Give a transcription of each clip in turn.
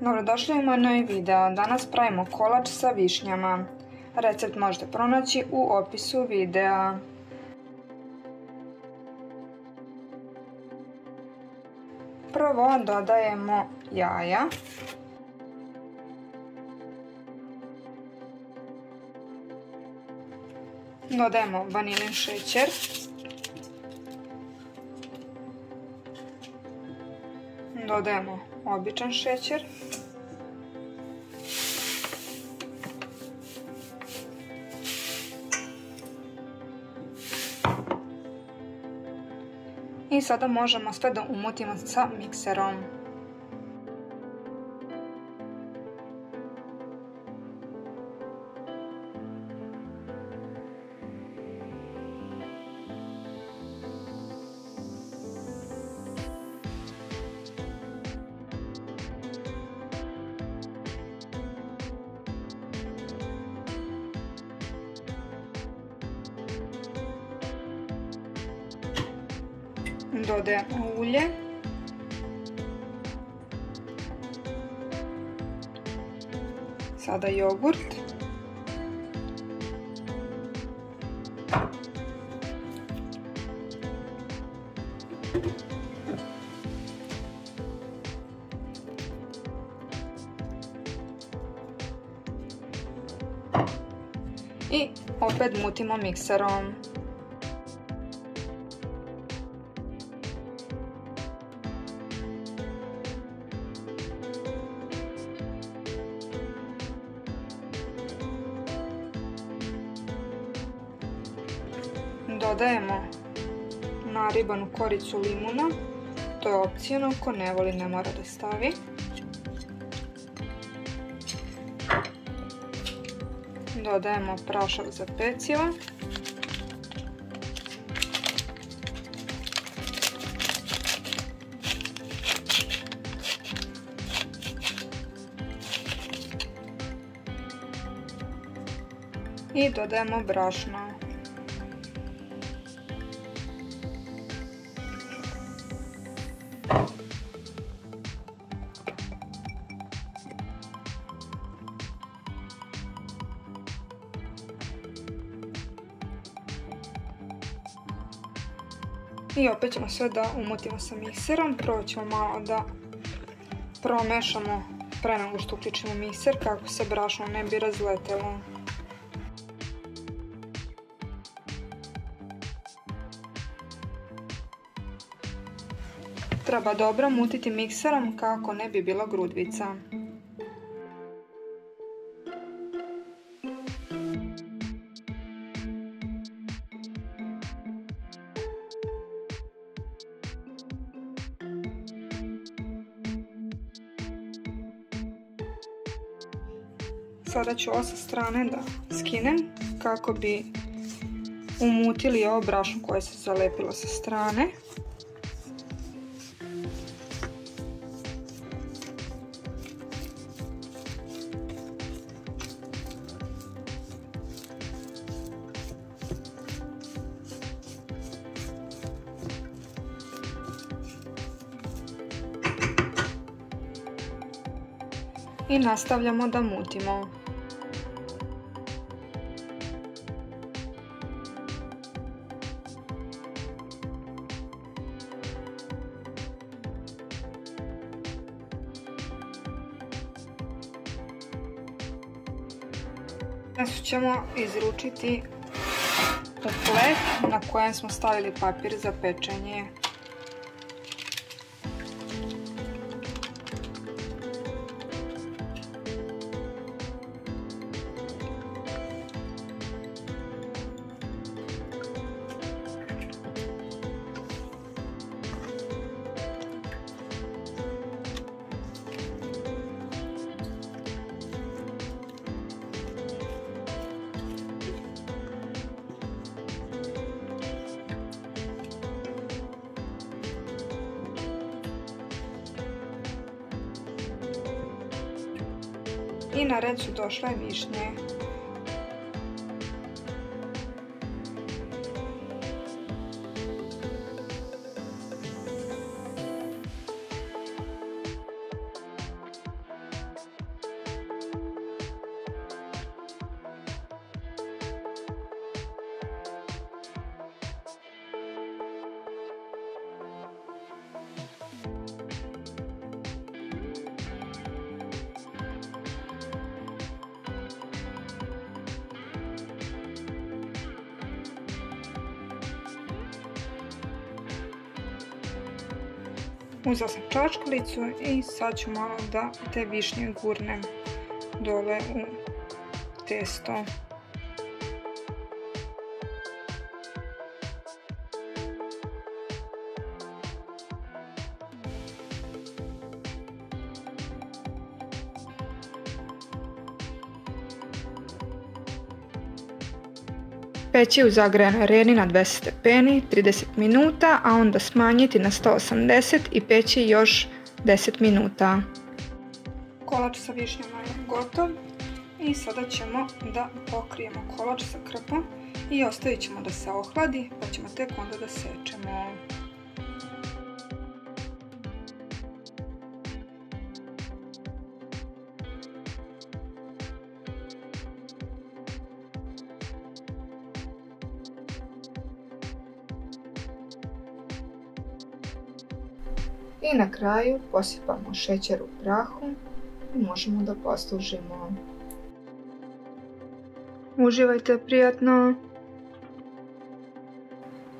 Dobrodošli u moj novi video. Danas pravimo kolač sa višnjama. Recept možete pronaći u opisu videa. Prvo dodajemo jaja. Dodajemo vanilin šećer. Dodajemo običan šećer. I sada možemo sve da umutimo sa mikserom. Dodajemo ulje. Sada jogurt. I opet mutimo mikserom. Dodajemo naribanu koricu limuna, to je opcionalno, ko ne voli ne mora da stavi. Dodajemo prašak za pecivo. I dodajemo brašno. I opet ćemo sve da umutimo sa mikserom. Prvo ćemo malo da promešamo pre nego što uključimo mikser kako se brašno ne bi razletelo. Treba dobro mutiti mikserom kako ne bi bilo grudvica. Sada ću ovo sa strane da skinem kako bi umutili ovo brašno koje se zalepilo sa strane. I nastavljamo da mutimo. Danas ćemo izručiti u plet na kojem smo stavili papir za pečenje. I na red su došle višnje. Uzela sam čačkalicu i sad ću malo da te višnje gurnem dole u testo. Peći u zagrejanoj areni na 200 stepeni 30 minuta, a onda smanjiti na 180 i peći još 10 minuta. Kolač sa višnjama je gotov i sada ćemo da pokrijemo kolač sa krpom i ostavit ćemo da se ohladi, pa ćemo tek onda da sečemo. I na kraju posipamo šećer u prahu i možemo da poslužimo. Uživajte prijatno!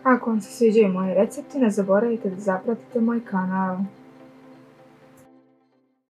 Ako vam se sviđaju moji recepti, ne zaboravite da zapratite moj kanal.